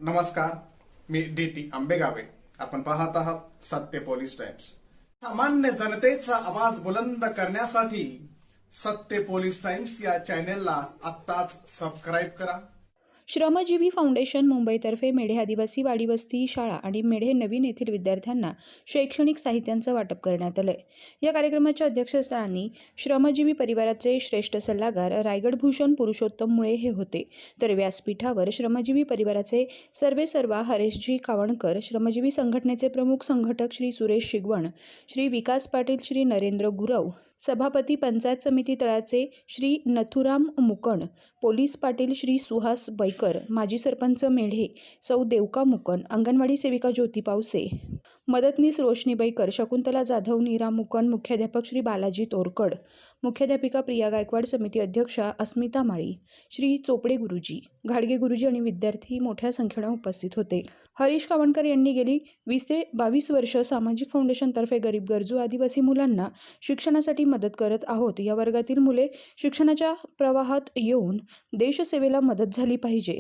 नमस्कार, मी डी.टी. आंबेगावे. आपण पाहत आहात सत्य पोलीस टाइम्स. सामान्य जनतेचा आवाज बुलंद करण्यासाठी सत्य पोलीस टाइम्स या चॅनेलला आत्ताच सबस्क्राईब करा. श्रमजीवी फाउंडेशन मुंबईतर्फे मेढे आदिवासी वाडीवस्ती शाळा आणि मेढे नवीन येथील विद्यार्थ्यांना शैक्षणिक साहित्यांचं वाटप करण्यात आलंय. या कार्यक्रमाच्या अध्यक्षस्थानी श्रमजीवी परिवाराचे श्रेष्ठ सल्लागार रायगड भूषण पुरुषोत्तम मुळे हे होते. तर व्यासपीठावर श्रमजीवी परिवाराचे सर्वेसर्वा हरेशजी कावणकर, श्रमजीवी संघटनेचे प्रमुख संघटक श्री सुरेश शिगवण, श्री विकास पाटील, श्री नरेंद्र गुरव, सभापती पंचायत समिती तळाचे श्री नथुराम मुकण, पोलीस पाटील श्री सुहास बैकर, माजी सरपंच मेढे सौ देवका मुकण, अंगणवाडी सेविका ज्योती पावसे, मदतनीस रोशनी बैकर, शकुंतला जाधव, नीरा मुकण, मुख्याध्यापक श्री बालाजी तोरकड, मुख्याध्यापिका प्रिया गायकवाड, समिती अध्यक्षा अस्मिता माळी, श्री चोपडे गुरुजी, घाडगे गुरुजी आणि विद्यार्थी मोठ्या संख्येने उपस्थित होते. हरीश कावणकर यांनी गेली 20 ते 22 वर्ष सामाजिक फाउंडेशनतर्फे गरीब गरजू आदिवासी मुलांना शिक्षणासाठी मदत करत आहोत. या वर्गातील मुले शिक्षणाच्या प्रवाहात येऊन देशसेवेला मदत झाली पाहिजे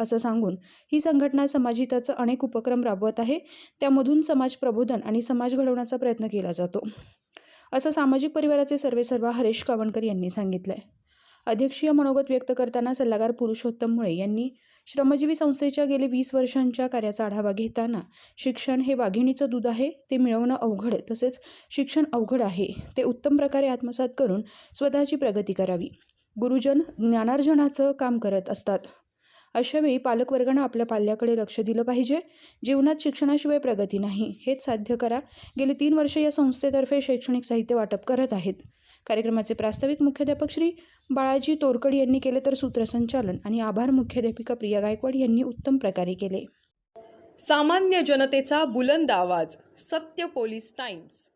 असं सांगून ही संघटना समाजहिताचे अनेक उपक्रम राबवत आहे. त्यामधून समाज प्रबोधन आणि समाज घडवण्याचा प्रयत्न केला जातो, असं सामाजिक परिवाराचे सर्वेसर्वा हरीश कावणकर यांनी सांगितलंय. अध्यक्षीय मनोगत व्यक्त करताना सल्लागार पुरुषोत्तम मुळे यांनी श्रमजीवी संस्थेच्या गेले 20 वर्षांच्या कार्याचा आढावा घेताना शिक्षण हे वाघिणीचं दूध आहे, ते मिळवणं अवघड, तसेच शिक्षण अवघड आहे, ते उत्तम प्रकारे आत्मसात करून स्वतःची प्रगती करावी. गुरुजन ज्ञानार्जनाचं काम करत असतात. अशावेळी पालकवर्गानं आपल्या पाल्याकडे लक्ष दिलं पाहिजे. जीवनात शिक्षणाशिवाय प्रगती नाही, हेच साध्य करा. गेली 3 वर्षे या संस्थेतर्फे शैक्षणिक साहित्य वाटप करत आहेत. कार्यक्रमाचे प्रास्ताविक मुख्याध्यापक श्री बाळाजी तोरकड यांनी केले, तर सूत्रसंचालन आणि आभार मुख्याध्यापिका प्रिया गायकवाड यांनी उत्तम प्रकारे केले. सामान्य जनतेचा बुलंद आवाज, सत्य पोलीस टाइम्स.